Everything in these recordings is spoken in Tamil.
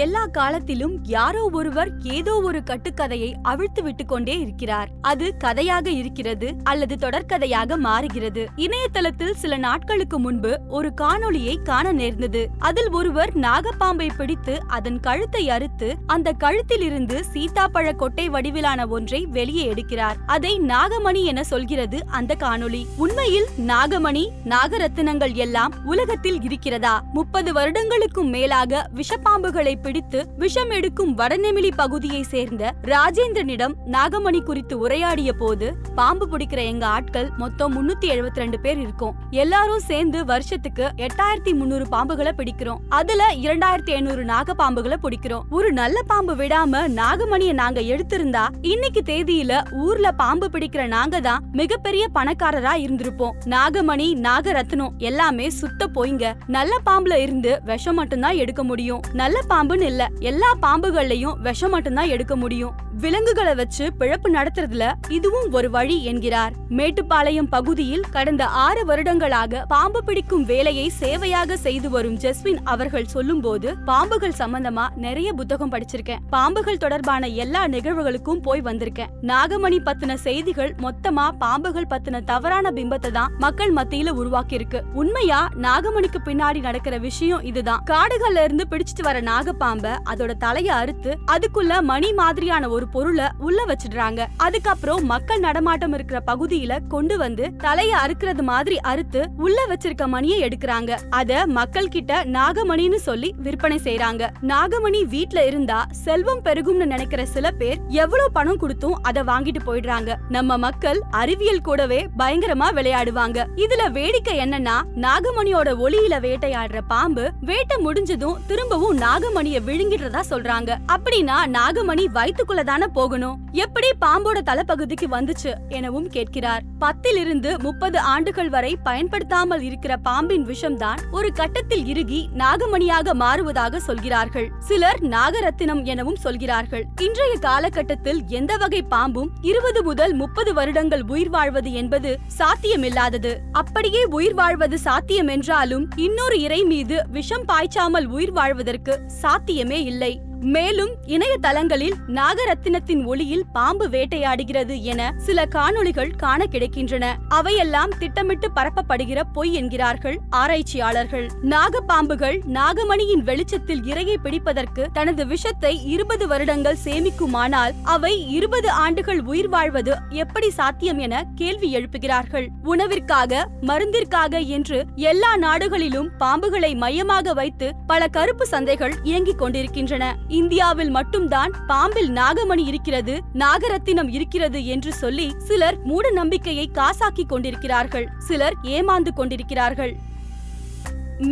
எல்லா காலத்திலும் யாரோ ஒருவர் ஏதோ ஒரு கட்டுக்கதையை அவிழ்த்து விட்டு கொண்டே இருக்கிறார். அது கதையாக இருக்கிறது அல்லது தொடர்கதையாக மாறுகிறது. இணையதளத்தில் சில நாட்களுக்கு முன்பு ஒரு காணொளியை காண நேர்ந்தது. அதில் ஒருவர் நாகப்பாம்பை பிடித்து அதன் கழுத்தை அறுத்து அந்த கழுத்தில் இருந்து சீத்தாப்பழ கொட்டை வடிவிலான ஒன்றை வெளியே எடுக்கிறார். அதை நாகமணி என சொல்கிறது அந்த காணொளி. உண்மையில் நாகமணி, நாகரத்தினங்கள் எல்லாம் உலகத்தில் இருக்கிறதா? 30 வருடங்களுக்கும் மேலாக விஷப்பாம்புகளை பிடித்து விஷம் எடுக்கும் வடநெமிலி பகுதியை சேர்ந்த ராஜேந்திரனிடம் நாகமணி குறித்து உரையாடிய போது, பாம்பு பிடிக்கிற எங்க ஆட்கள் மொத்தம் 372 பேர் இருக்கோம். எல்லாரும் சேர்ந்து வருஷத்துக்கு 8300 பாம்புகளை பிடிக்கிறோம். அதுல 2500 நாகப்பாம்புகளை பிடிக்கிறோம். ஒரு நல்ல பாம்பு விடாம நாகமணியை நாங்க எடுத்திருந்தா இன்னைக்கு தேதியில ஊர்ல பாம்பு பிடிக்கிற நாங்க தான் மிகப்பெரிய பணக்காரரா இருந்திருப்போம். நாகமணி, நாகரத்னம் எல்லாமே சுத்த போய்ங்க. நல்ல பாம்புல இருந்து விஷம் மட்டும்தான் எடுக்க முடியும். நல்ல பாம்புன்னு இல்ல, எல்லா பாம்புகள்லயும் விஷம் மட்டும்தான் எடுக்க முடியும். விலங்குகளை வச்சு பிழப்பு நடத்துறதுல இதுவும் ஒரு வழி என்கிறார். மேட்டுப்பாளையம் பகுதியில் கடந்த 6 வருடங்களாக பாம்பு பிடிக்கும் வேலையை சேவையாக செய்து வரும் ஜஸ்வின் அவர்கள் சொல்லும் போது, பாம்புகள் சம்பந்தமா நிறைய புத்தகம் படிச்சிருக்கேன். பாம்புகள் தொடர்பான எல்லா நிகழ்வுகளுக்கும் போய் வந்திருக்கேன். நாகமணி பத்தின செய்திகள் மொத்தமா பாம்புகள் பத்தின தவறான பிம்பத்தை தான் மக்கள் மத்தியில உருவாக்கி இருக்கு. உண்மையா நாகமணிக்கு பின்னாடி நடக்கிற விஷயம் இதுதான். காடுகள்ல இருந்து பிடிச்சிட்டு வர நாகப்பாம்ப அதோட தலைய அறுத்து அதுக்குள்ள மணி மாதிரியான ஒரு பொருளை உள்ள வச்சிடுறாங்க. அதுக்கப்புறம் மக்கள் நடமாட்டம் இருக்கிற பகுதியில கொண்டு வந்து தலைய அறுக்கிறது மாதிரி அறுத்து உள்ள வச்சிருக்க மணியை எடுக்கிறாங்க. அத மக்கள் கிட்ட நாகமணின்னு சொல்லி விற்பனை செய்யறாங்க. நாகமணி வீட்ல இருந்தா செல்வம் பெருகும்னு நினைக்கிற சில பேர் எவ்வளவு பணம் கொடுத்தும் அதை வாங்கிட்டு போயிடுறாங்க. நம்ம மக்கள் அறிவியல் கூடவே பயங்கரமா விளையாடுவாங்க. இதுல வேடிக்கை என்னன்னா, நாகமணியோட ஒளியில வேட்டையாடுற பாம்பு வேட்டை முடிஞ்சதும் திரும்பவும் நாகமணிய விழுங்கிடுறதா சொல்றாங்க. அப்படின்னா நாகமணி வயிற்றுக்குள்ளதான போகணும், எப்படி பாம்போட தலைப்பகுதிக்கு வந்துச்சு எனவும் கேட்கிறார். 10 இருந்து 30 ஆண்டுகள் வரை பயன்படுத்தாமல் இருக்கிற பாம்பின் விஷம்தான் ஒரு கட்டத்தில் இறுகி நாகமணியாக மாறுவதாக சொல்கிறார்கள். சிலர் நாகரத்தினம் எனவும் சொல்கிறார்கள். இன்றைய காலகட்டத்தில் எந்த வகை பாம்பும் 20 முதல் 30 வருடங்கள் உயிர் வாழ்வது என்பது சாத்தியமில்லாதது. அப்படியே உயிர் வாழ்வது சாத்தியம் என்றாலும் இன்னொரு இறை மீது விஷம் பாய்ச்சாமல் உயிர் வாழ்வதற்கு சாத்தியமே இல்லை. மேலும் இணையதளங்களில் நாகரத்தினத்தின் ஒளியில் பாம்பு வேட்டையாடுகிறது என சில காணொளிகள் காண கிடைக்கின்றன. அவையெல்லாம் திட்டமிட்டு பரப்பப்படுகிற பொய் என்கிறார்கள் ஆராய்ச்சியாளர்கள். நாகப்பாம்புகள் நாகமணியின் வெளிச்சத்தில் இரையை பிடிப்பதற்கு தனது விஷத்தை 20 வருடங்கள் சேமிக்குமானால் அவை 20 ஆண்டுகள் உயிர் வாழ்வது எப்படி சாத்தியம் என கேள்வி எழுப்புகிறார்கள். உணவிற்காக, மருந்திற்காக என்று எல்லா நாடுகளிலும் பாம்புகளை மையமாக வைத்து பல கருப்பு சந்தைகள் இயங்கிக் கொண்டிருக்கின்றன. இந்தியாவில் மட்டும்தான் பாம்பில் நாகமணி இருக்கிறது, நாகரத்தினம் இருக்கிறது என்று சொல்லி சிலர் மூட நம்பிக்கையை காசாக்கி கொண்டிருக்கிறார்கள். சிலர் ஏமாந்து கொண்டிருக்கிறார்கள்.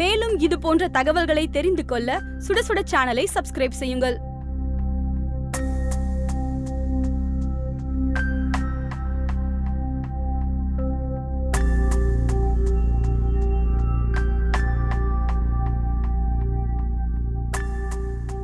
மேலும் இது போன்ற தகவல்களை தெரிந்து கொள்ள சுட சுட சேனலை சப்ஸ்கிரைப் செய்யுங்கள்.